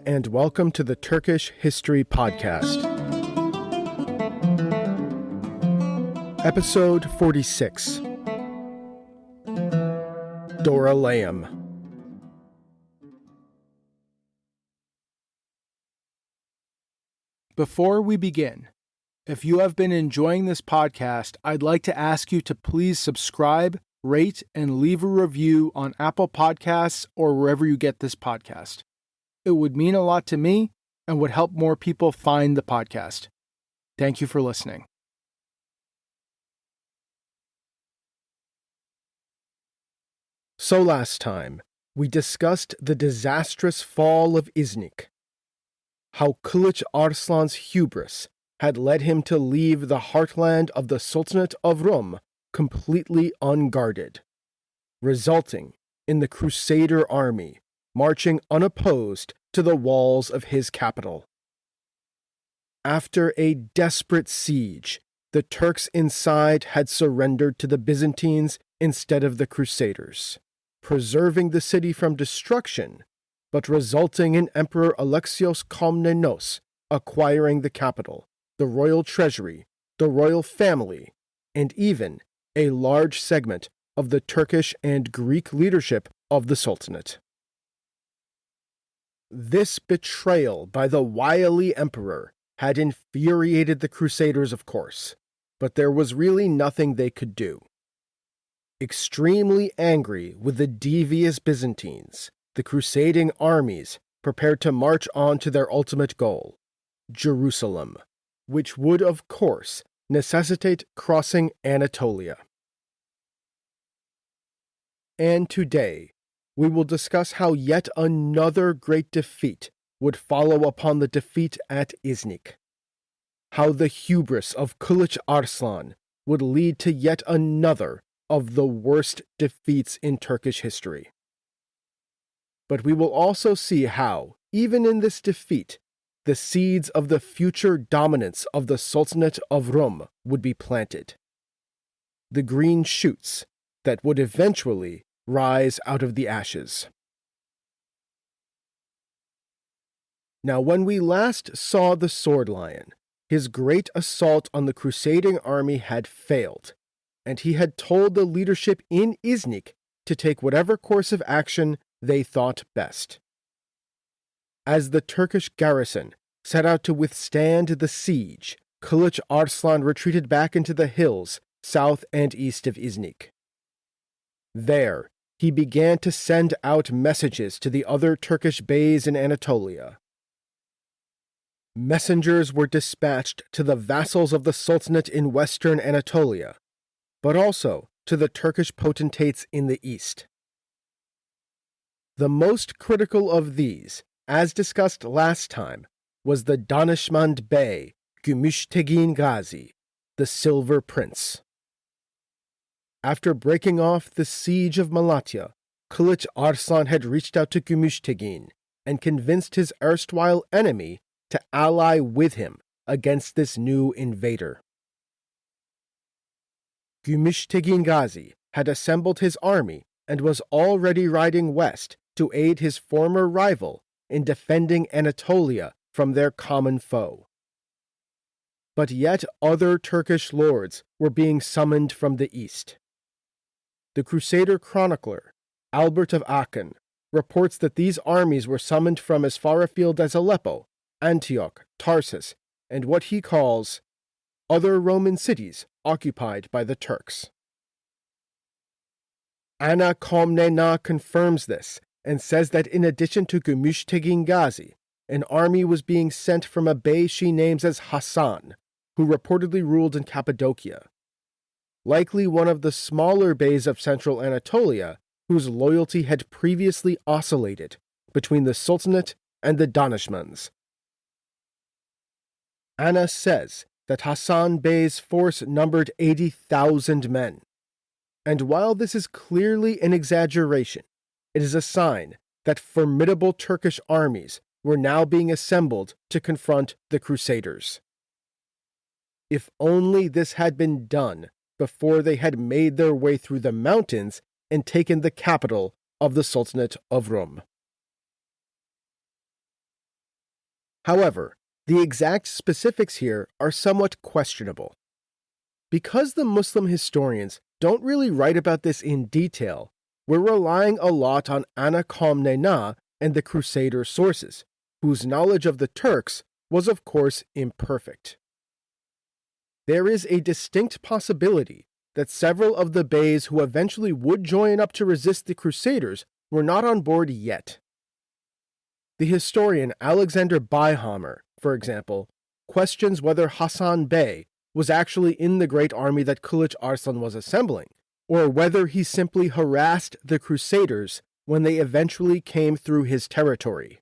and welcome to the Turkish History Podcast. Episode 46. Dorylaeum. Before we begin, if you have been enjoying this podcast, I'd like to ask you to please subscribe, rate, and leave a review on Apple Podcasts or wherever you get this podcast. It would mean a lot to me and would help more people find the podcast. Thank you for listening. So last time, we discussed the disastrous fall of İznik, how Kılıç Arslan's hubris had led him to leave the heartland of the Sultanate of Rum completely unguarded, resulting in the Crusader army marching unopposed to the walls of his capital. After a desperate siege, the Turks inside had surrendered to the Byzantines instead of the Crusaders, preserving the city from destruction, but resulting in Emperor Alexios Komnenos acquiring the capital, the royal treasury, the royal family, and even a large segment of the Turkish and Greek leadership of the Sultanate. This betrayal by the wily emperor had infuriated the Crusaders, of course, but there was really nothing they could do. Extremely angry with the devious Byzantines, the crusading armies prepared to march on to their ultimate goal, Jerusalem, which would, of course, necessitate crossing Anatolia. And today, we will discuss how yet another great defeat would follow upon the defeat at İznik, how the hubris of Kılıç Arslan would lead to yet another of the worst defeats in Turkish history. But we will also see how, even in this defeat, the seeds of the future dominance of the Sultanate of Rum would be planted. The green shoots that would eventually rise out of the ashes. Now, when we last saw the Sword Lion, his great assault on the crusading army had failed, and he had told the leadership in İznik to take whatever course of action they thought best. As the Turkish garrison set out to withstand the siege, Kılıç Arslan retreated back into the hills south and east of İznik. There, he began to send out messages to the other Turkish beys in Anatolia. Messengers were dispatched to the vassals of the Sultanate in western Anatolia, but also to the Turkish potentates in the east. The most critical of these, as discussed last time, was the Danişmend Bey Gümüştegin Gazi, the Silver Prince. After breaking off the siege of Malatya, Kılıç Arslan had reached out to Gümüştegin and convinced his erstwhile enemy to ally with him against this new invader. Gümüştegin Gazi had assembled his army and was already riding west to aid his former rival in defending Anatolia from their common foe. But yet other Turkish lords were being summoned from the east. The Crusader chronicler, Albert of Aachen, reports that these armies were summoned from as far afield as Aleppo, Antioch, Tarsus, and what he calls other Roman cities occupied by the Turks. Ana Komnena confirms this and says that in addition to Gümüştegin Gazi, an army was being sent from a bey she names as Hasan, who reportedly ruled in Cappadocia, likely one of the smaller beys of central Anatolia whose loyalty had previously oscillated between the Sultanate and the Danişmends. Anna says that Hasan Bey's force numbered 80,000 men, and while this is clearly an exaggeration, it is a sign that formidable Turkish armies were now being assembled to confront the Crusaders. If only this had been done before they had made their way through the mountains and taken the capital of the Sultanate of Rum. However, the exact specifics here are somewhat questionable. Because the Muslim historians don't really write about this in detail, we're relying a lot on Ana Komnena and the Crusader sources, whose knowledge of the Turks was of course imperfect. There is a distinct possibility that several of the beys who eventually would join up to resist the Crusaders were not on board yet. The historian Alexander Byhammer, for example, questions whether Hassan Bey was actually in the great army that Kılıç Arslan was assembling, or whether he simply harassed the Crusaders when they eventually came through his territory.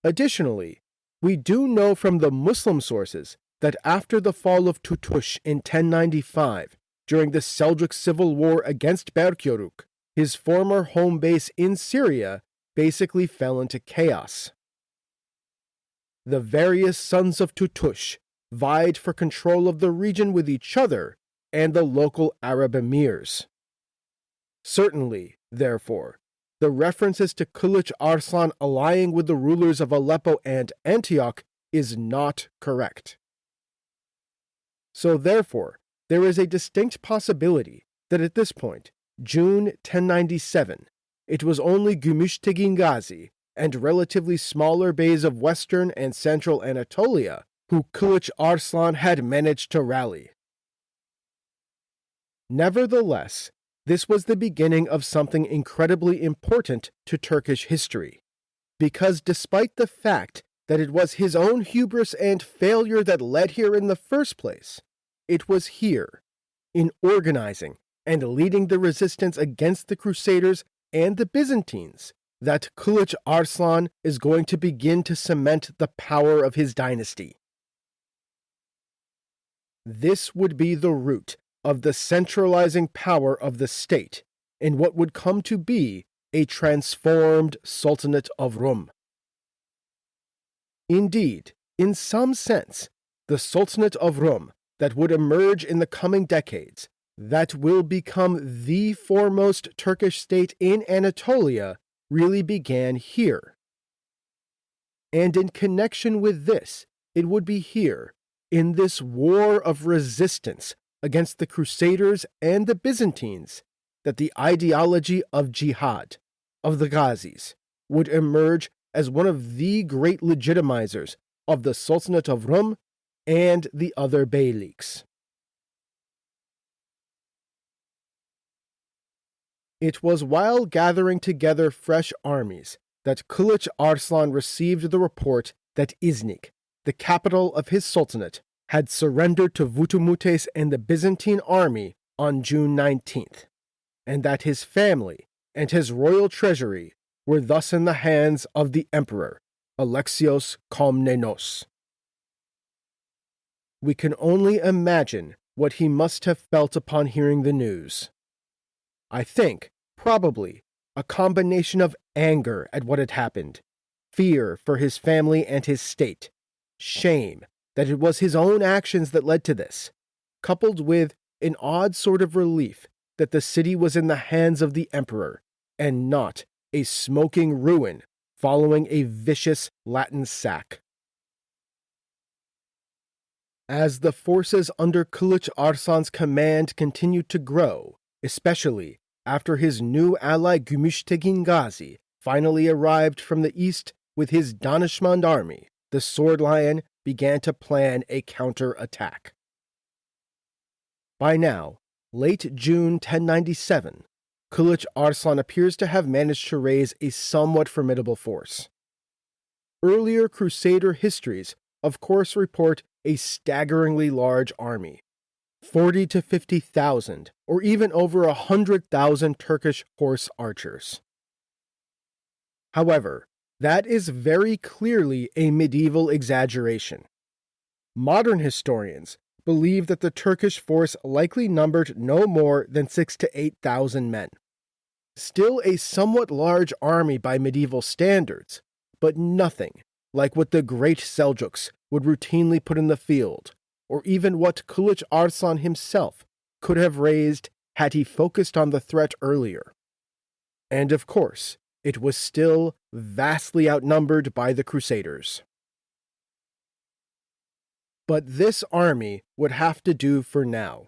Additionally, we do know from the Muslim sources that after the fall of Tutush in 1095, during the Seljuk civil war against Berkyaruk, his former home base in Syria basically fell into chaos. The various sons of Tutush vied for control of the region with each other and the local Arab emirs. Certainly, therefore, the references to Kılıç Arslan allying with the rulers of Aleppo and Antioch is not correct. So therefore, there is a distinct possibility that at this point, June 1097, it was only Gümüştegin Gazi and relatively smaller beys of western and central Anatolia who Kılıç Arslan had managed to rally. Nevertheless, this was the beginning of something incredibly important to Turkish history, because despite the fact that it was his own hubris and failure that led here in the first place, it was here, in organizing and leading the resistance against the Crusaders and the Byzantines, that Kılıç Arslan is going to begin to cement the power of his dynasty. This would be the root of the centralizing power of the state in what would come to be a transformed Sultanate of Rum. Indeed, in some sense, the Sultanate of Rum that would emerge in the coming decades, that will become the foremost Turkish state in Anatolia, really began here. And in connection with this, it would be here, in this war of resistance against the Crusaders and the Byzantines, that the ideology of jihad, of the Ghazis, would emerge as one of the great legitimizers of the Sultanate of Rum and the other beyliks. It was while gathering together fresh armies that Kılıç Arslan received the report that İznik, the capital of his sultanate, had surrendered to Vutumutes and the Byzantine army on June 19th, and that his family and his royal treasury were thus in the hands of the emperor, Alexios Komnenos. We can only imagine what he must have felt upon hearing the news. I think, probably, a combination of anger at what had happened, fear for his family and his state, shame that it was his own actions that led to this, coupled with an odd sort of relief that the city was in the hands of the emperor, and not a smoking ruin following a vicious Latin sack. As the forces under Kılıç Arslan's command continued to grow, especially after his new ally Gümüştegin Gazi finally arrived from the east with his Danishmend army, the Sword Lion began to plan a counter-attack. By now, late June 1097, Kılıç Arslan appears to have managed to raise a somewhat formidable force. Earlier Crusader histories, of course, report a staggeringly large army, 40 to 50,000, or even over 100,000 Turkish horse archers. However, that is very clearly a medieval exaggeration. Modern historians believe that the Turkish force likely numbered no more than 6,000 to 8,000 men. Still a somewhat large army by medieval standards, but nothing like what the great Seljuks would routinely put in the field, or even what Kılıç Arslan himself could have raised had he focused on the threat earlier. And of course, it was still vastly outnumbered by the Crusaders. But this army would have to do for now.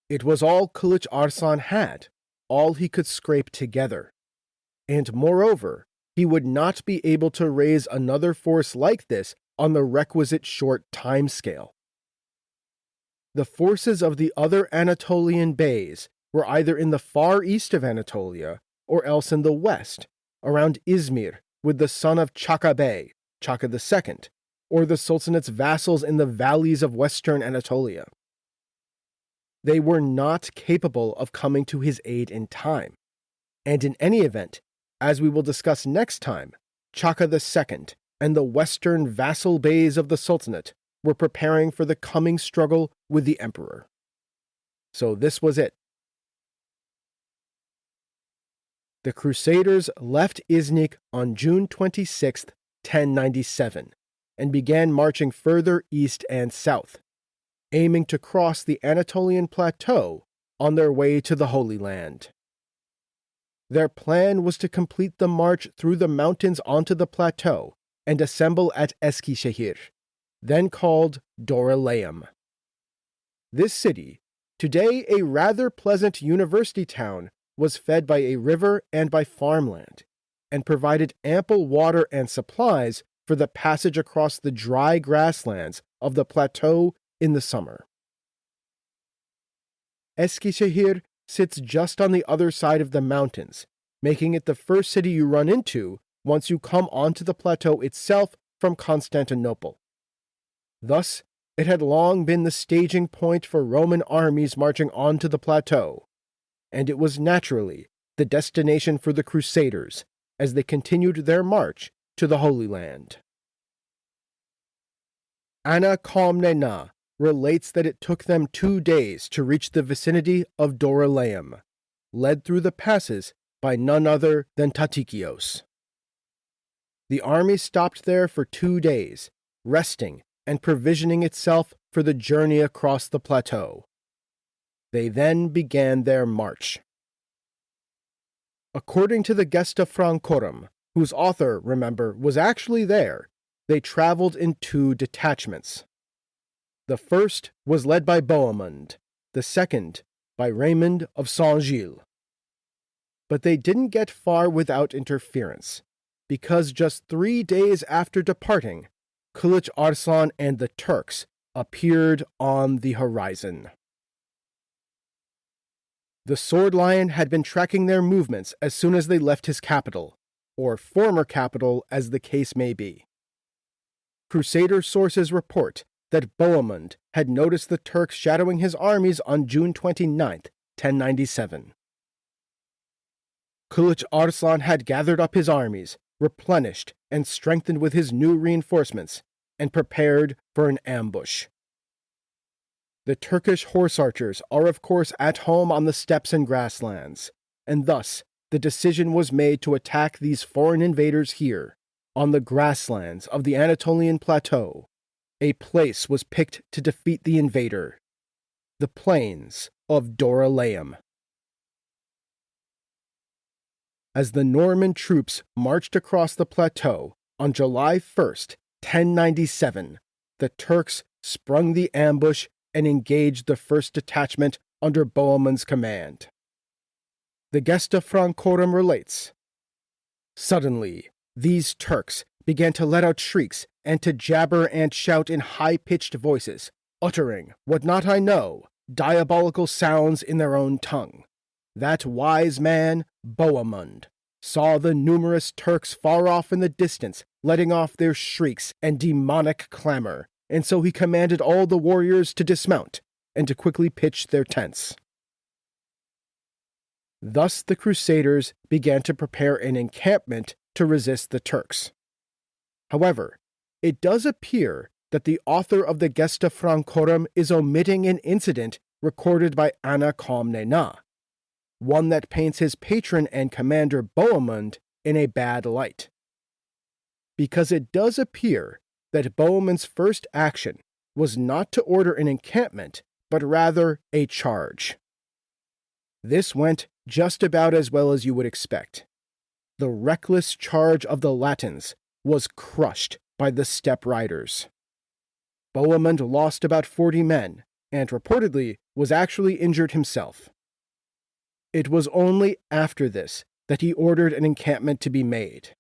It was all Kılıç Arslan had, all he could scrape together. And moreover, he would not be able to raise another force like this on the requisite short time scale. The forces of the other Anatolian beys were either in the far east of Anatolia or else in the west, around Izmir with the son of Chaka Bey, Chaka II, or the Sultanate's vassals in the valleys of western Anatolia. They were not capable of coming to his aid in time, and in any event, as we will discuss next time, Chaka II and the western vassal beys of the Sultanate were preparing for the coming struggle with the emperor. So this was it. The Crusaders left Iznik on June 26, 1097, and began marching further east and south, aiming to cross the Anatolian plateau on their way to the Holy Land. Their plan was to complete the march through the mountains onto the plateau and assemble at Eskişehir, then called Dorylaeum. This city, today a rather pleasant university town, was fed by a river and by farmland, and provided ample water and supplies for the passage across the dry grasslands of the plateau in the summer. Eskişehir sits just on the other side of the mountains, making it the first city you run into once you come onto the plateau itself from Constantinople. Thus, it had long been the staging point for Roman armies marching onto the plateau, and it was naturally the destination for the Crusaders as they continued their march to the Holy Land. Anna Komnena relates that it took them 2 days to reach the vicinity of Dorylaeum, led through the passes by none other than Tatikios. The army stopped there for 2 days, resting and provisioning itself for the journey across the plateau. They then began their march. According to the Gesta Francorum, whose author, remember, was actually there, they traveled in 2 detachments. The first was led by Bohemund, the second by Raymond of Saint-Gilles. But they didn't get far without interference, because just 3 days after departing, Kılıç Arslan and the Turks appeared on the horizon. The Sword Lion had been tracking their movements as soon as they left his capital, or former capital as the case may be. Crusader sources report that Bohemund had noticed the Turks shadowing his armies on June 29, 1097. Kılıç Arslan had gathered up his armies, replenished and strengthened with his new reinforcements, and prepared for an ambush. The Turkish horse archers are of course at home on the steppes and grasslands, and thus the decision was made to attack these foreign invaders here, on the grasslands of the Anatolian plateau. A place was picked to defeat the invader: the Plains of Dorylaeum. As the Norman troops marched across the plateau on July 1st, 1097, the Turks sprung the ambush and engaged the first detachment under Bohemund's command. The Gesta Francorum relates, "Suddenly, these Turks began to let out shrieks and to jabber and shout in high-pitched voices, uttering, what not I know, diabolical sounds in their own tongue. That wise man, Bohemund, saw the numerous Turks far off in the distance letting off their shrieks and demonic clamor, and so he commanded all the warriors to dismount and to quickly pitch their tents." Thus the Crusaders began to prepare an encampment to resist the Turks. However, it does appear that the author of the Gesta Francorum is omitting an incident recorded by Anna Komnena, one that paints his patron and commander Bohemund in a bad light. Because it does appear that Bohemund's first action was not to order an encampment, but rather a charge. This went just about as well as you would expect. the reckless charge of the Latins was crushed by the steppe riders. Bohemund lost about 40 men, and reportedly was actually injured himself. It was only after this that he ordered an encampment to be made.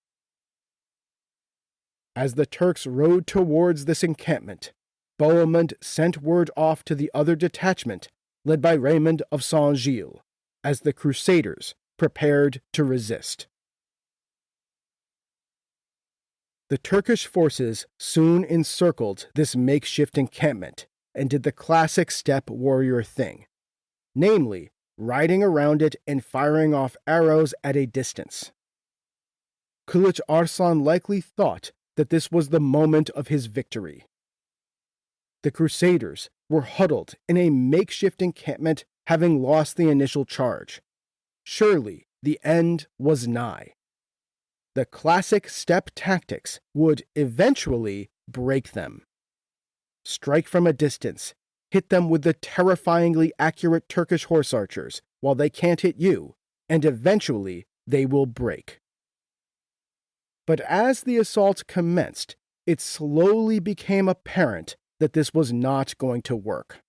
As the Turks rode towards this encampment, Bohemund sent word off to the other detachment, led by Raymond of Saint-Gilles, as the Crusaders prepared to resist. The Turkish forces soon encircled this makeshift encampment and did the classic steppe warrior thing, namely, riding around it and firing off arrows at a distance. Kılıç Arslan likely thought that this was the moment of his victory. The Crusaders were huddled in a makeshift encampment, having lost the initial charge. Surely the end was nigh. The classic steppe tactics would eventually break them. Strike from a distance, hit them with the terrifyingly accurate Turkish horse archers while they can't hit you, and eventually they will break. But as the assault commenced, it slowly became apparent that this was not going to work.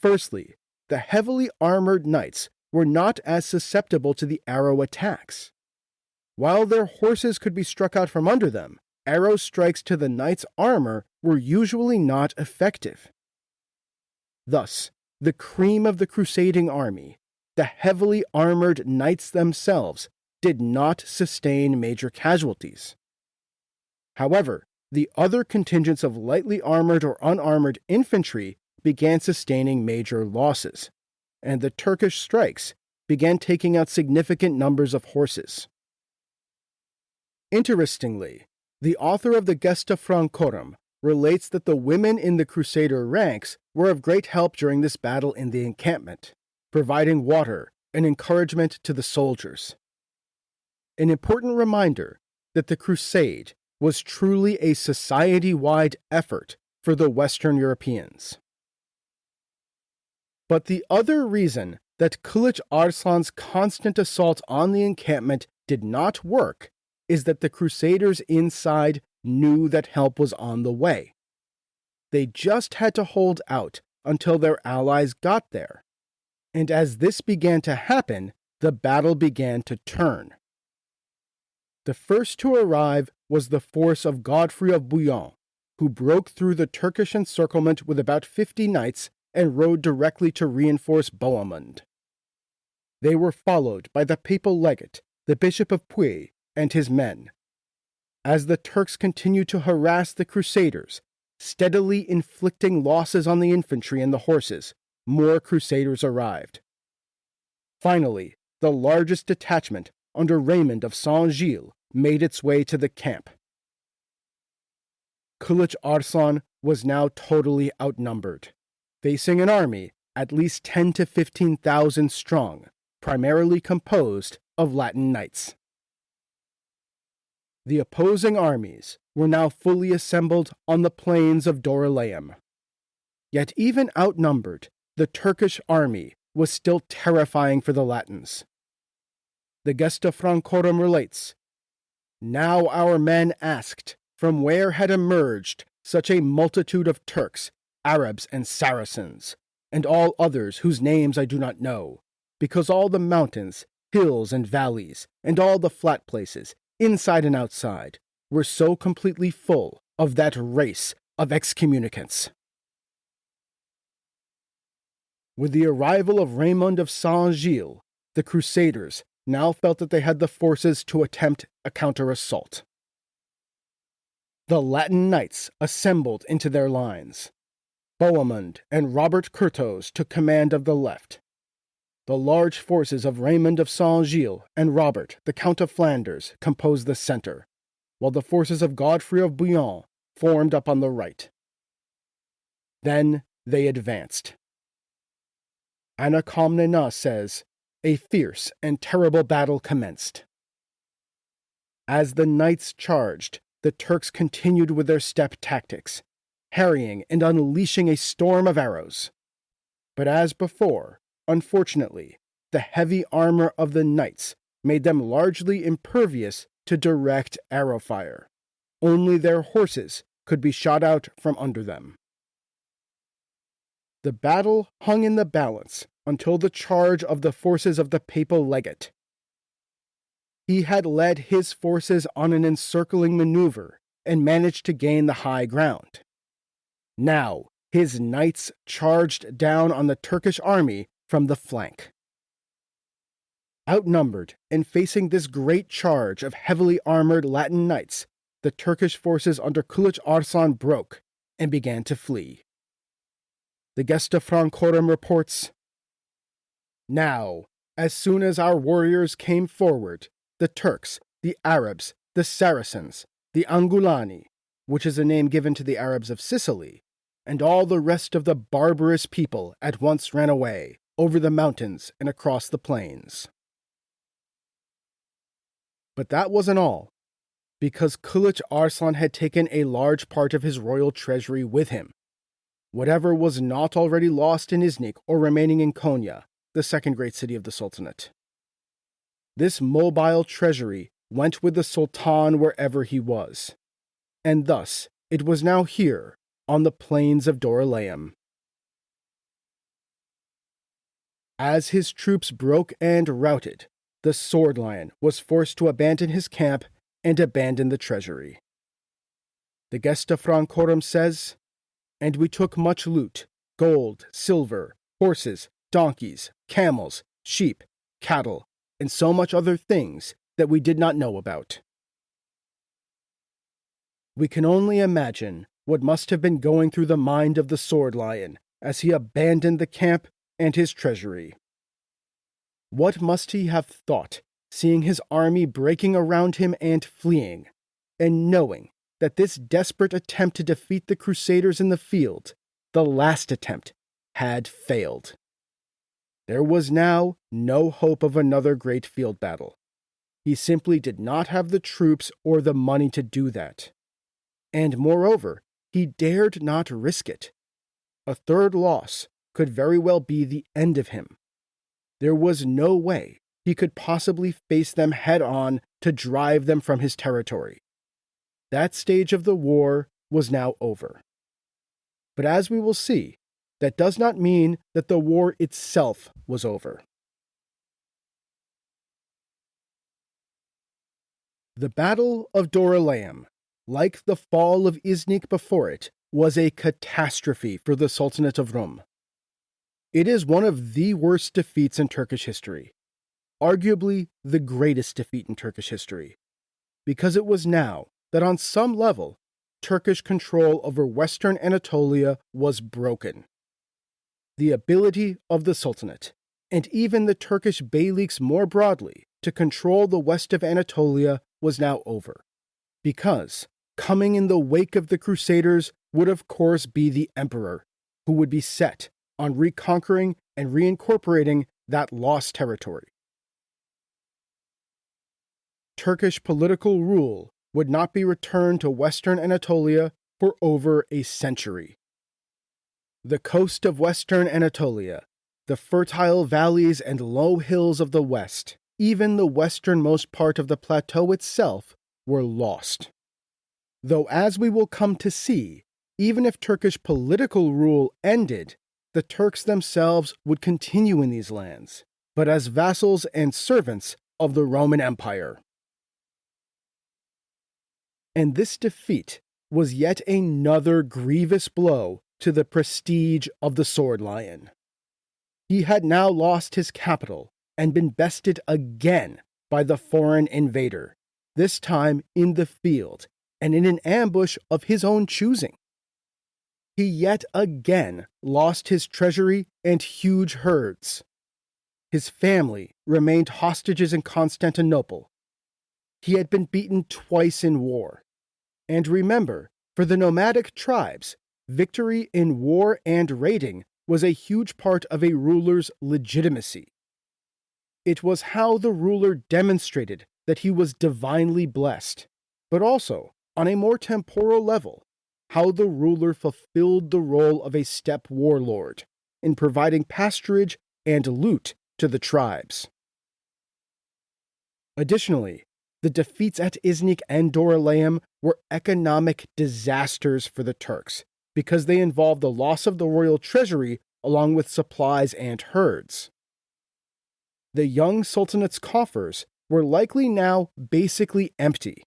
Firstly, the heavily armored knights were not as susceptible to the arrow attacks. While their horses could be struck out from under them, arrow strikes to the knight's armor were usually not effective. Thus, the cream of the crusading army, the heavily armored knights themselves, did not sustain major casualties. However, the other contingents of lightly armored or unarmored infantry began sustaining major losses, and the Turkish strikes began taking out significant numbers of horses. Interestingly, the author of the Gesta Francorum relates that the women in the Crusader ranks were of great help during this battle in the encampment, providing water and encouragement to the soldiers. An important reminder that the crusade was truly a society-wide effort for the Western Europeans. But the other reason that Kılıç Arslan's constant assault on the encampment did not work is that the Crusaders inside knew that help was on the way. They just had to hold out until their allies got there. And as this began to happen, the battle began to turn. The first to arrive was the force of Godfrey of Bouillon, who broke through the Turkish encirclement with about 50 knights and rode directly to reinforce Bohemund. They were followed by the papal legate, the Bishop of Puy, and his men. As the Turks continued to harass the Crusaders, steadily inflicting losses on the infantry and the horses, more Crusaders arrived. Finally, the largest detachment, under Raymond of Saint-Gilles, made its way to the camp. Kılıç Arslan was now totally outnumbered, facing an army at least 10 to 15,000 strong, primarily composed of Latin knights. The opposing armies were now fully assembled on the Plains of Dorylaeum. Yet even outnumbered, the Turkish army was still terrifying for the Latins. The Gesta Francorum relates, "Now our men asked from where had emerged such a multitude of Turks, Arabs, and Saracens, and all others whose names I do not know, because all the mountains, hills, and valleys, and all the flat places, inside and outside, were so completely full of that race of excommunicants." With the arrival of Raymond of Saint-Gilles, the Crusaders now felt that they had the forces to attempt a counter-assault. The Latin knights assembled into their lines. Bohemund and Robert Curthose took command of the left. The large forces of Raymond of Saint-Gilles and Robert, the Count of Flanders, composed the center, while the forces of Godfrey of Bouillon formed up on the right. Then they advanced. Anna Komnena says, "A fierce and terrible battle commenced. As the knights charged, the Turks continued with their steppe tactics, harrying and unleashing a storm of arrows. But as before, unfortunately, the heavy armor of the knights made them largely impervious to direct arrow fire. Only their horses could be shot out from under them. The battle hung in the balance until the charge of the forces of the papal legate. He had led his forces on an encircling maneuver and managed to gain the high ground. Now, his knights charged down on the Turkish army from the flank. Outnumbered and facing this great charge of heavily armored Latin knights, the Turkish forces under Kılıç Arslan broke and began to flee. The Gesta Francorum reports, "Now, as soon as our warriors came forward, the Turks, the Arabs, the Saracens, the Angulani, which is a name given to the Arabs of Sicily, and all the rest of the barbarous people at once ran away, over the mountains and across the plains." But that wasn't all, because Kılıç Arslan had taken a large part of his royal treasury with him. Whatever was not already lost in İznik or remaining in Konya, the second great city of the Sultanate. This mobile treasury went with the Sultan wherever he was, and thus it was now here, on the Plains of Dorylaeum. As his troops broke and routed, the Sword Lion was forced to abandon his camp and abandon the treasury. The Gesta Francorum says, "And we took much loot, gold, silver, horses, donkeys, camels, sheep, cattle, and so much other things that we did not know about." We can only imagine what must have been going through the mind of the Sword Lion as he abandoned the camp and his treasury. What must he have thought, seeing his army breaking around him and fleeing, and knowing that this desperate attempt to defeat the Crusaders in the field, the last attempt, had failed. There was now no hope of another great field battle. He simply did not have the troops or the money to do that. And moreover, he dared not risk it. A third loss could very well be the end of him. There was no way he could possibly face them head-on to drive them from his territory. That stage of the war was now over. But as we will see, that does not mean that the war itself was over. The Battle of Dorylaeum, like the fall of İznik before it, was a catastrophe for the Sultanate of Rum. It is one of the worst defeats in Turkish history, arguably the greatest defeat in Turkish history, because it was now that on some level, Turkish control over Western Anatolia was broken. The ability of the Sultanate, and even the Turkish beyliks more broadly, to control the west of Anatolia was now over, because coming in the wake of the Crusaders would of course be the emperor, who would be set on reconquering and reincorporating that lost territory. Turkish political rule would not be returned to Western Anatolia for over a century. The coast of Western Anatolia, the fertile valleys and low hills of the west, even the westernmost part of the plateau itself, were lost. Though as we will come to see, even if Turkish political rule ended, the Turks themselves would continue in these lands, but as vassals and servants of the Roman Empire. And this defeat was yet another grievous blow to the prestige of the Sword Lion. He had now lost his capital and been bested again by the foreign invader, this time in the field and in an ambush of his own choosing. He yet again lost his treasury and huge herds. His family remained hostages in Constantinople. He had been beaten twice in war. And remember, for the nomadic tribes, victory in war and raiding was a huge part of a ruler's legitimacy. It was how the ruler demonstrated that he was divinely blessed, but also, on a more temporal level, how the ruler fulfilled the role of a steppe warlord in providing pasturage and loot to the tribes. Additionally, the defeats at İznik and Dorylaeum were economic disasters for the Turks because they involved the loss of the royal treasury along with supplies and herds. The young sultanate's coffers were likely now basically empty.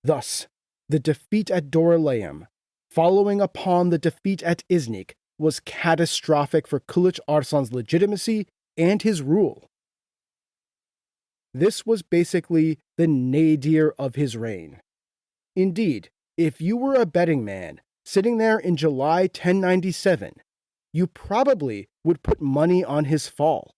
Thus, the defeat at Dorylaeum, following upon the defeat at İznik, was catastrophic for Kılıç Arslan's legitimacy and his rule. This was basically the nadir of his reign. Indeed, if you were a betting man sitting there in July 1097, you probably would put money on his fall.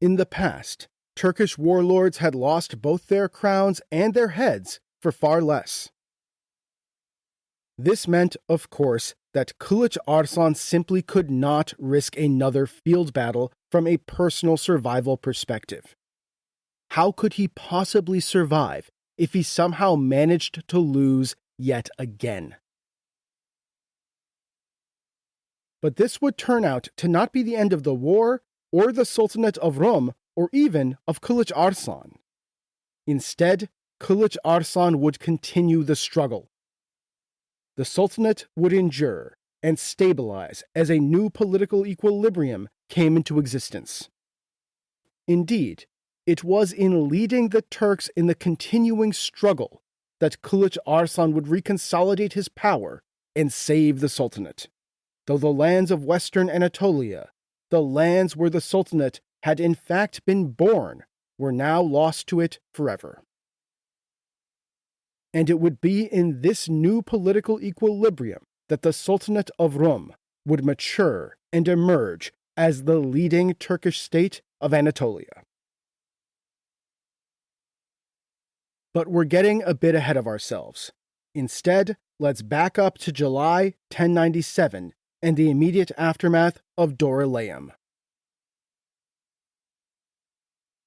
In the past, Turkish warlords had lost both their crowns and their heads for far less. This meant, of course, that Kılıç Arslan simply could not risk another field battle from a personal survival perspective. How could he possibly survive if he somehow managed to lose yet again? But this would turn out to not be the end of the war, or the Sultanate of Rum, or even of Kılıç Arslan. Instead, Kılıç Arslan would continue the struggle. The Sultanate would endure and stabilize as a new political equilibrium came into existence. Indeed, it was in leading the Turks in the continuing struggle that Kılıç Arslan would reconsolidate his power and save the Sultanate. Though the lands of Western Anatolia, the lands where the Sultanate had in fact been born, were now lost to it forever. And it would be in this new political equilibrium that the Sultanate of Rum would mature and emerge as the leading Turkish state of Anatolia. But we're getting a bit ahead of ourselves. Instead, let's back up to July 1097 and the immediate aftermath of Dorylaeum.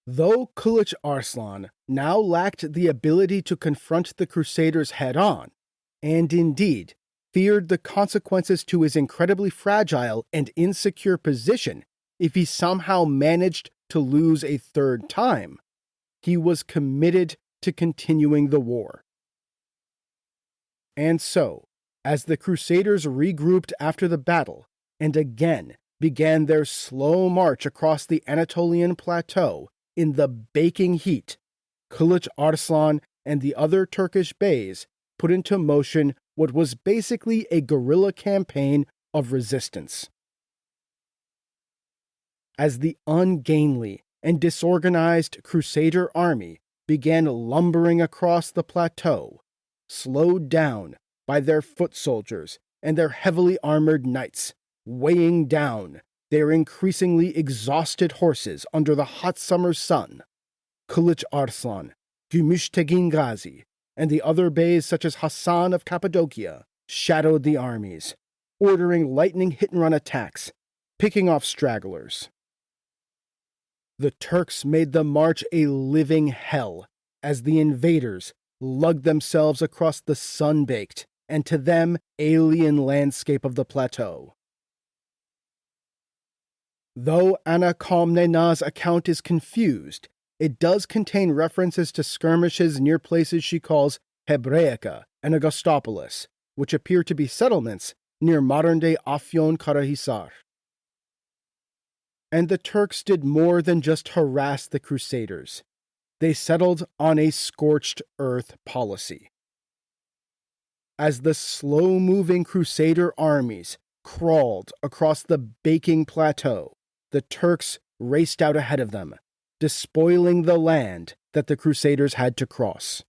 Though Kılıç Arslan now lacked the ability to confront the Crusaders head-on, and indeed feared the consequences to his incredibly fragile and insecure position if he somehow managed to lose a third time, he was committed to continuing the war. And so, as the Crusaders regrouped after the battle, and again began their slow march across the Anatolian plateau in the baking heat, Kılıç Arslan and the other Turkish beys put into motion what was basically a guerrilla campaign of resistance. As the ungainly and disorganized Crusader army began lumbering across the plateau, slowed down by their foot soldiers and their heavily armored knights, weighing down their increasingly exhausted horses under the hot summer sun, Kılıç Arslan, Gümüştegin Gazi, and the other beys such as Hassan of Cappadocia shadowed the armies, ordering lightning hit-and-run attacks, picking off stragglers. The Turks made the march a living hell as the invaders lugged themselves across the sun-baked and to them alien landscape of the plateau. Though Ana Komnena's account is confused, it does contain references to skirmishes near places she calls Hebraica and Agastopolis, which appear to be settlements near modern-day Afyon-Karahisar. And the Turks did more than just harass the Crusaders. They settled on a scorched earth policy. As the slow-moving Crusader armies crawled across the baking plateau, the Turks raced out ahead of them, despoiling the land that the Crusaders had to cross.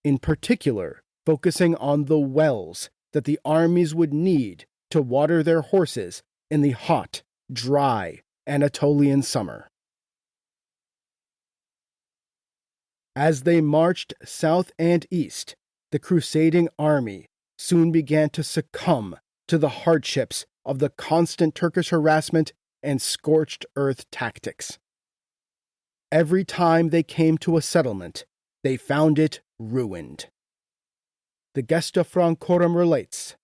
In particular, focusing on the wells that the armies would need to water their horses in the hot, dry Anatolian summer. As they marched south and east, the crusading army soon began to succumb to the hardships of the constant Turkish harassment and scorched earth tactics. Every time they came to a settlement, they found it ruined. The Gesta Francorum relates,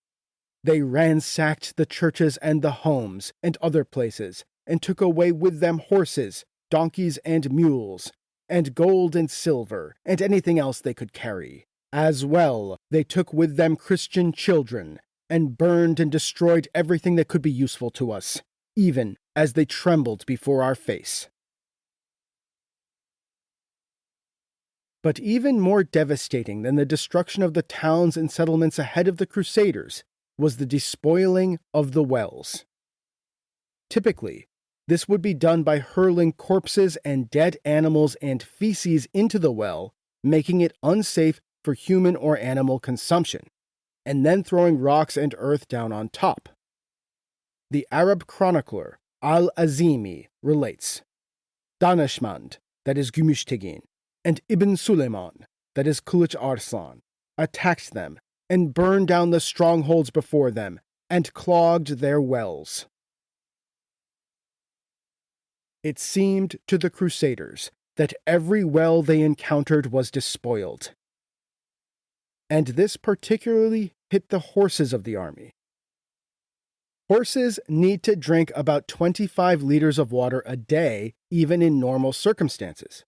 "They ransacked the churches and the homes and other places, and took away with them horses, donkeys, and mules, and gold and silver, and anything else they could carry. As well, they took with them Christian children, and burned and destroyed everything that could be useful to us, even as they trembled before our face. But even more devastating than the destruction of the towns and settlements ahead of the Crusaders was the despoiling of the wells. Typically, this would be done by hurling corpses and dead animals and feces into the well, making it unsafe for human or animal consumption, and then throwing rocks and earth down on top. The Arab chronicler Al-Azimi relates, Danishmand, that is Gümüştegin, and Ibn Suleiman, that is Kılıç Arslan, attacked them and burned down the strongholds before them and clogged their wells. It seemed to the Crusaders that every well they encountered was despoiled. And this particularly hit the horses of the army. Horses need to drink about 25 liters of water a day, even in normal circumstances.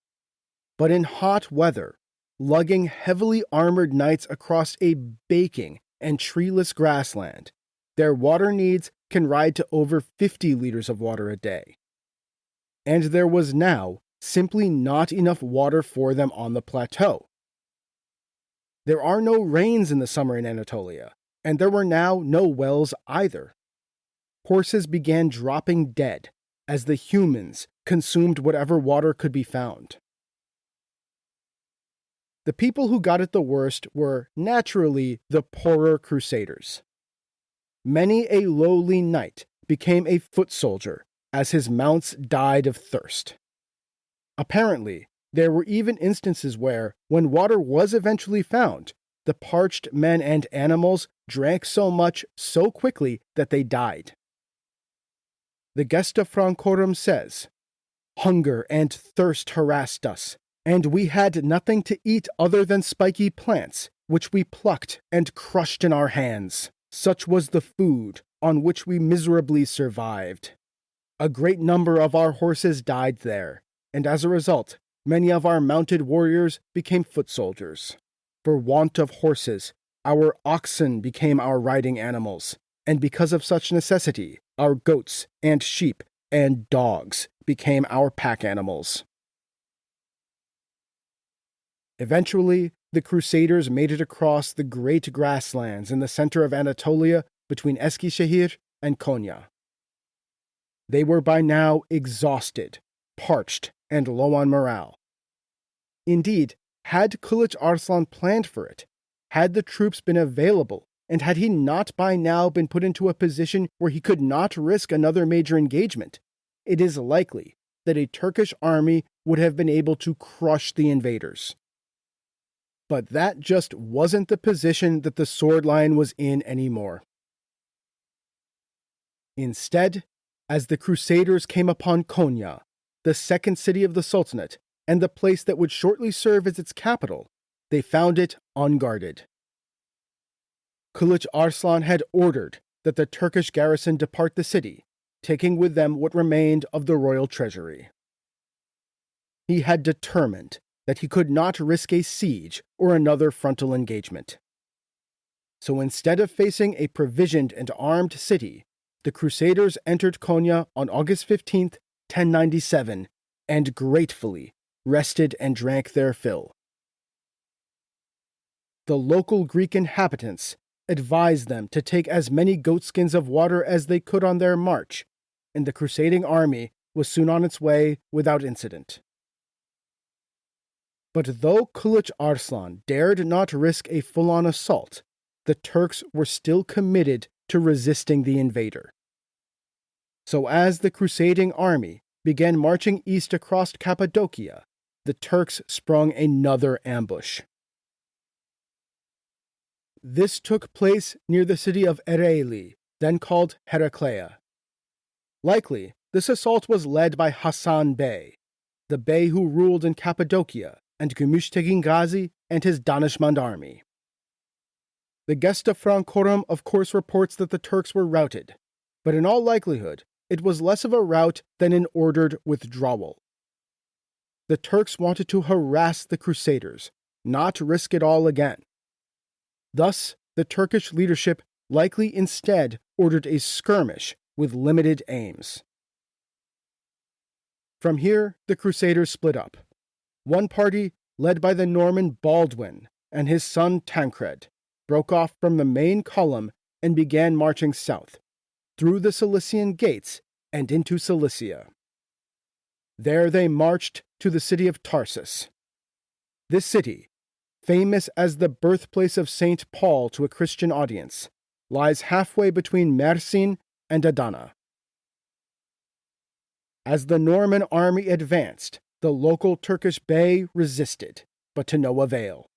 But in hot weather, lugging heavily armored knights across a baking and treeless grassland, their water needs can ride to over 50 liters of water a day. And there was now simply not enough water for them on the plateau. There are no rains in the summer in Anatolia, and there were now no wells either. Horses began dropping dead as the humans consumed whatever water could be found. The people who got it the worst were, naturally, the poorer Crusaders. Many a lowly knight became a foot soldier as his mounts died of thirst. Apparently, there were even instances where, when water was eventually found, the parched men and animals drank so much so quickly that they died. The Gesta Francorum says, "Hunger and thirst harassed us, and we had nothing to eat other than spiky plants, which we plucked and crushed in our hands. Such was the food on which we miserably survived. A great number of our horses died there, and as a result, many of our mounted warriors became foot soldiers. For want of horses, our oxen became our riding animals, and because of such necessity, our goats and sheep and dogs became our pack animals." Eventually, the Crusaders made it across the great grasslands in the center of Anatolia between Eskişehir and Konya. They were by now exhausted, parched, and low on morale. Indeed, had Kılıç Arslan planned for it, had the troops been available, and had he not by now been put into a position where he could not risk another major engagement, it is likely that a Turkish army would have been able to crush the invaders. But that just wasn't the position that the sword line was in anymore. Instead, as the Crusaders came upon Konya, the second city of the Sultanate, and the place that would shortly serve as its capital, they found it unguarded. Kılıç Arslan had ordered that the Turkish garrison depart the city, taking with them what remained of the royal treasury. He had determined that he could not risk a siege or another frontal engagement. So instead of facing a provisioned and armed city, the Crusaders entered Konya on August 15th, 1097, and gratefully rested and drank their fill. The local Greek inhabitants advised them to take as many goatskins of water as they could on their march, and the crusading army was soon on its way without incident. But though Kılıç Arslan dared not risk a full-on assault, the Turks were still committed to resisting the invader. So as the crusading army began marching east across Cappadocia, the Turks sprung another ambush. This took place near the city of Ereğli, then called Heraclea. Likely, this assault was led by Hasan Bey, the bey who ruled in Cappadocia, and Gümüştegin Gazi and his Danishmand army. The Gesta Francorum of course reports that the Turks were routed, but in all likelihood, it was less of a rout than an ordered withdrawal. The Turks wanted to harass the Crusaders, not risk it all again. Thus, the Turkish leadership likely instead ordered a skirmish with limited aims. From here, the Crusaders split up. One party, led by the Norman Baldwin and his son Tancred, broke off from the main column and began marching south, through the Cilician gates and into Cilicia. There they marched to the city of Tarsus. This city, famous as the birthplace of St. Paul to a Christian audience, lies halfway between Mersin and Adana. As the Norman army advanced, the local Turkish bey resisted, but to no avail.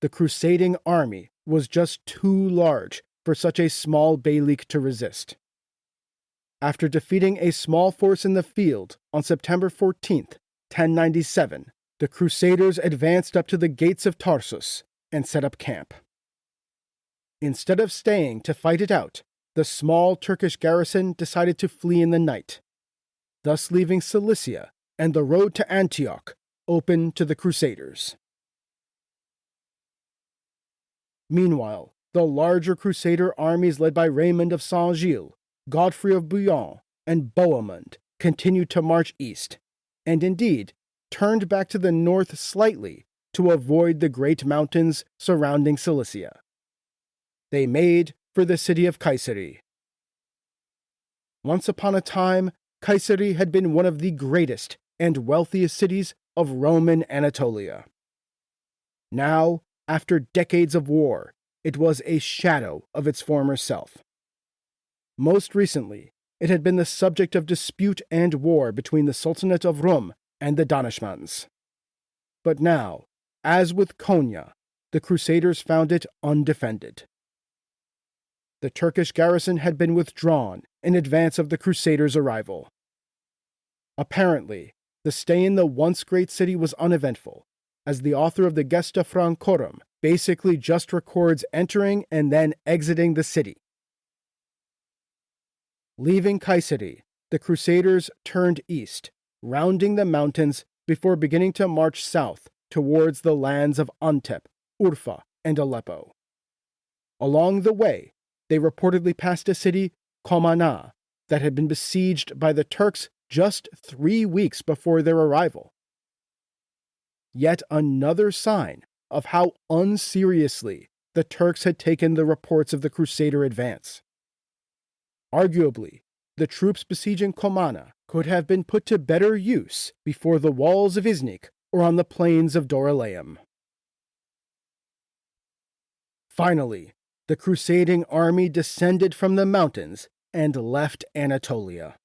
The crusading army was just too large for such a small beylik to resist. After defeating a small force in the field on September 14, 1097, the Crusaders advanced up to the gates of Tarsus and set up camp. Instead of staying to fight it out, the small Turkish garrison decided to flee in the night, thus leaving Cilicia and the road to Antioch open to the Crusaders. Meanwhile, the larger Crusader armies led by Raymond of Saint-Gilles, Godfrey of Bouillon, and Bohemond continued to march east, and indeed turned back to the north slightly to avoid the great mountains surrounding Cilicia. They made for the city of Kayseri. Once upon a time, Kayseri had been one of the greatest and wealthiest cities of Roman Anatolia. Now, after decades of war, it was a shadow of its former self. Most recently, it had been the subject of dispute and war between the Sultanate of Rum and the Danishmends. But now, as with Konya, the Crusaders found it undefended. The Turkish garrison had been withdrawn in advance of the Crusaders' arrival. Apparently, the stay in the once great city was uneventful, as the author of the Gesta Francorum basically just records entering and then exiting the city. Leaving Kayseri, the Crusaders turned east, rounding the mountains before beginning to march south towards the lands of Antep, Urfa, and Aleppo. Along the way, they reportedly passed a city, Komana, that had been besieged by the Turks just 3 weeks before their arrival. Yet another sign of how unseriously the Turks had taken the reports of the Crusader advance. Arguably, the troops besieging Komana could have been put to better use before the walls of Iznik or on the plains of Dorylaeum. Finally, the crusading army descended from the mountains and left Anatolia.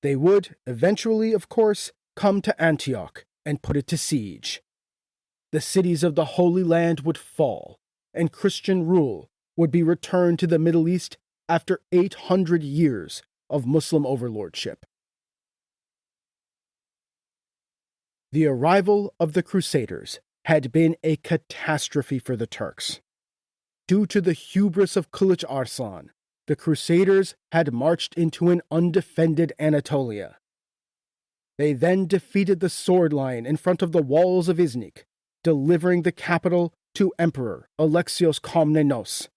They would eventually, of course, come to Antioch and put it to siege. The cities of the Holy Land would fall, and Christian rule would be returned to the Middle East after 800 years of Muslim overlordship. The arrival of the Crusaders had been a catastrophe for the Turks. Due to the hubris of Kılıç Arslan, the Crusaders had marched into an undefended Anatolia. They then defeated the sword line in front of the walls of Iznik, delivering the capital to Emperor Alexios Komnenos,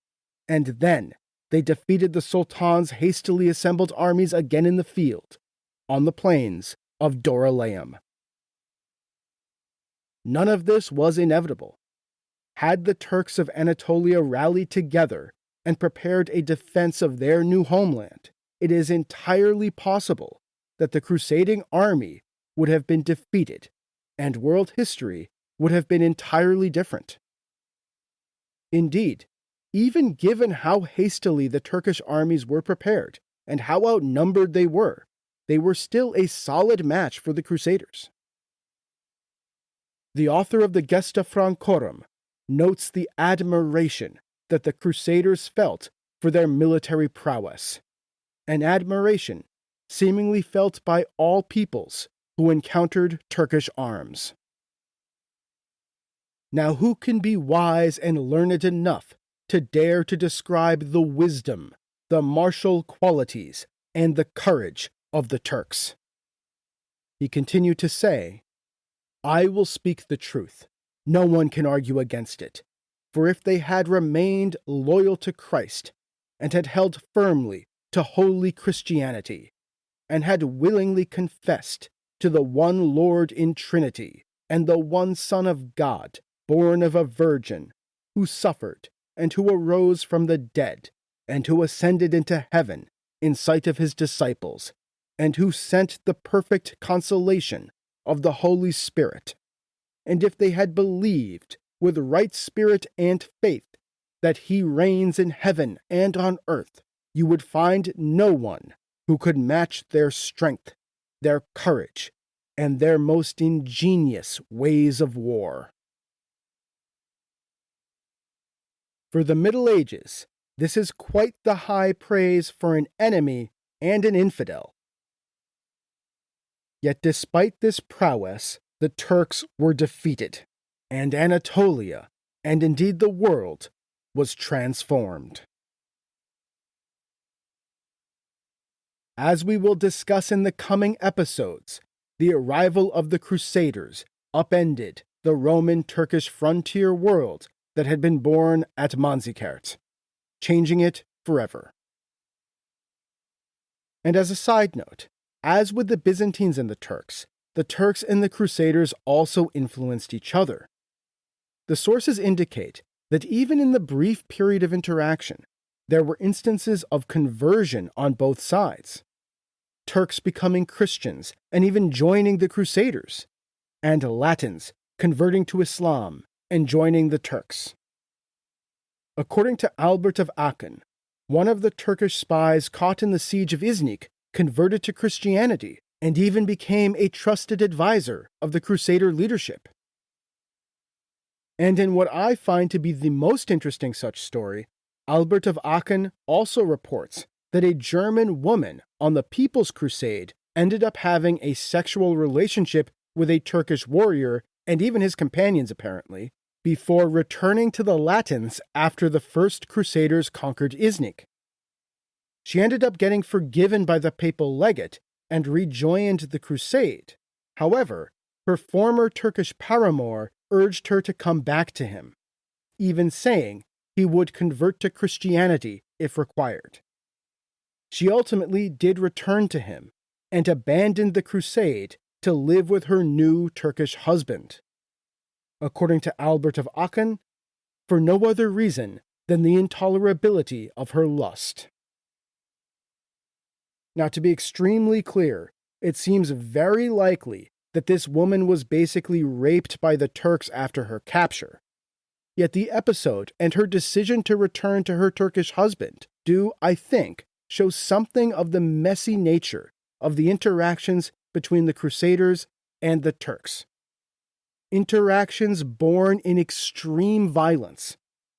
and then they defeated the Sultan's hastily assembled armies again in the field, on the plains of Dorylaeum. None of this was inevitable. Had the Turks of Anatolia rallied together and prepared a defense of their new homeland, it is entirely possible that the crusading army would have been defeated, and world history would have been entirely different. Indeed, even given how hastily the Turkish armies were prepared and how outnumbered they were still a solid match for the Crusaders. The author of the Gesta Francorum notes the admiration that the Crusaders felt for their military prowess, an admiration seemingly felt by all peoples who encountered Turkish arms. Now, who can be wise and learned enough to dare to describe the wisdom, the martial qualities, and the courage of the Turks. He continued to say, "I will speak the truth. No one can argue against it. For if they had remained loyal to Christ, and had held firmly to holy Christianity, and had willingly confessed to the one Lord in Trinity, and the one Son of God, born of a virgin, who suffered, and who arose from the dead, and who ascended into heaven in sight of his disciples, and who sent the perfect consolation of the Holy Spirit, and if they had believed with right spirit and faith that he reigns in heaven and on earth, you would find no one who could match their strength, their courage, and their most ingenious ways of war." For the Middle Ages, this is quite the high praise for an enemy and an infidel. Yet despite this prowess, the Turks were defeated, and Anatolia, and indeed the world, was transformed. As we will discuss in the coming episodes, the arrival of the Crusaders upended the Roman-Turkish frontier world that had been born at Manzikert, changing it forever. And as a side note, as with the Byzantines and the Turks and the Crusaders also influenced each other. The sources indicate that even in the brief period of interaction, there were instances of conversion on both sides. Turks becoming Christians and even joining the Crusaders, and Latins converting to Islam and joining the Turks. According to Albert of Aachen, one of the Turkish spies caught in the siege of İznik converted to Christianity and even became a trusted advisor of the Crusader leadership. And in what I find to be the most interesting such story, Albert of Aachen also reports that a German woman on the People's Crusade ended up having a sexual relationship with a Turkish warrior, and even his companions apparently, before returning to the Latins after the first Crusaders conquered İznik. She ended up getting forgiven by the papal legate and rejoined the crusade. However, her former Turkish paramour urged her to come back to him, even saying he would convert to Christianity if required. She ultimately did return to him and abandoned the crusade to live with her new Turkish husband. According to Albert of Aachen, for no other reason than the intolerability of her lust. Now, to be extremely clear, it seems very likely that this woman was basically raped by the Turks after her capture. Yet the episode and her decision to return to her Turkish husband do, I think, show something of the messy nature of the interactions between the Crusaders and the Turks. Interactions born in extreme violence,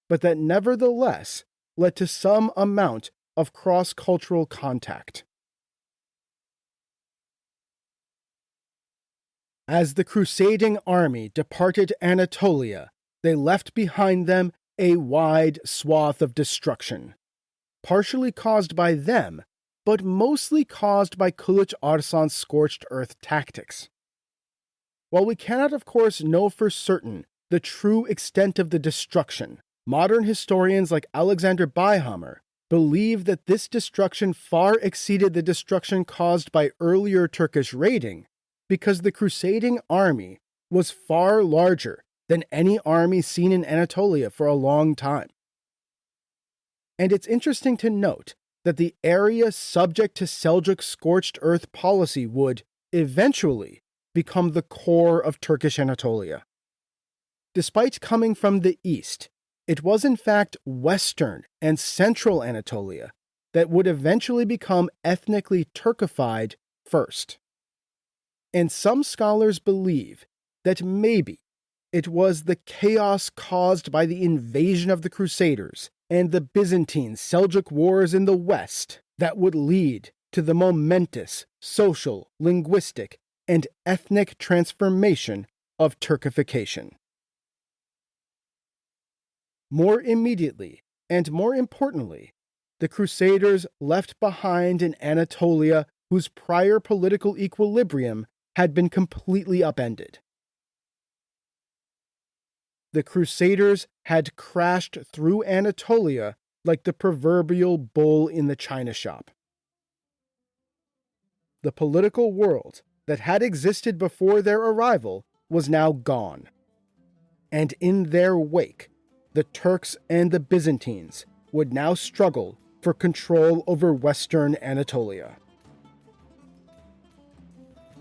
but that nevertheless led to some amount of cross-cultural contact. As the crusading army departed Anatolia, they left behind them a wide swath of destruction, partially caused by them, but mostly caused by Kılıç Arslan's scorched earth tactics. While we cannot, of course, know for certain the true extent of the destruction, modern historians like Alexander Byhammer believe that this destruction far exceeded the destruction caused by earlier Turkish raiding, because the crusading army was far larger than any army seen in Anatolia for a long time. And it's interesting to note that the area subject to Seljuk scorched earth policy would, eventually, become the core of Turkish Anatolia. Despite coming from the east, it was in fact western and central Anatolia that would eventually become ethnically Turkified first. And some scholars believe that maybe it was the chaos caused by the invasion of the Crusaders and the Byzantine Seljuk wars in the west that would lead to the momentous social, linguistic, and ethnic transformation of Turkification. More immediately, and more importantly, the Crusaders left behind an Anatolia whose prior political equilibrium had been completely upended. The Crusaders had crashed through Anatolia like the proverbial bull in the china shop. The political world that had existed before their arrival was now gone, and in their wake, the Turks and the Byzantines would now struggle for control over Western Anatolia.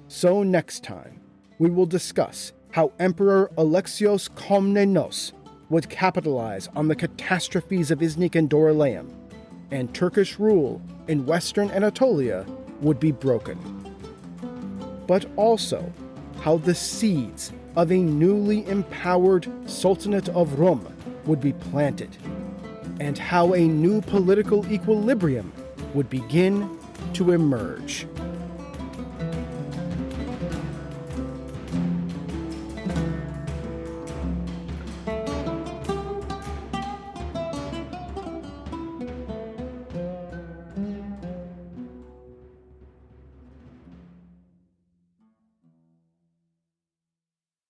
So next time, we will discuss how Emperor Alexios Komnenos would capitalize on the catastrophes of Iznik and Dorylaeum, and Turkish rule in Western Anatolia would be broken. But also how the seeds of a newly empowered Sultanate of Rum would be planted, and how a new political equilibrium would begin to emerge.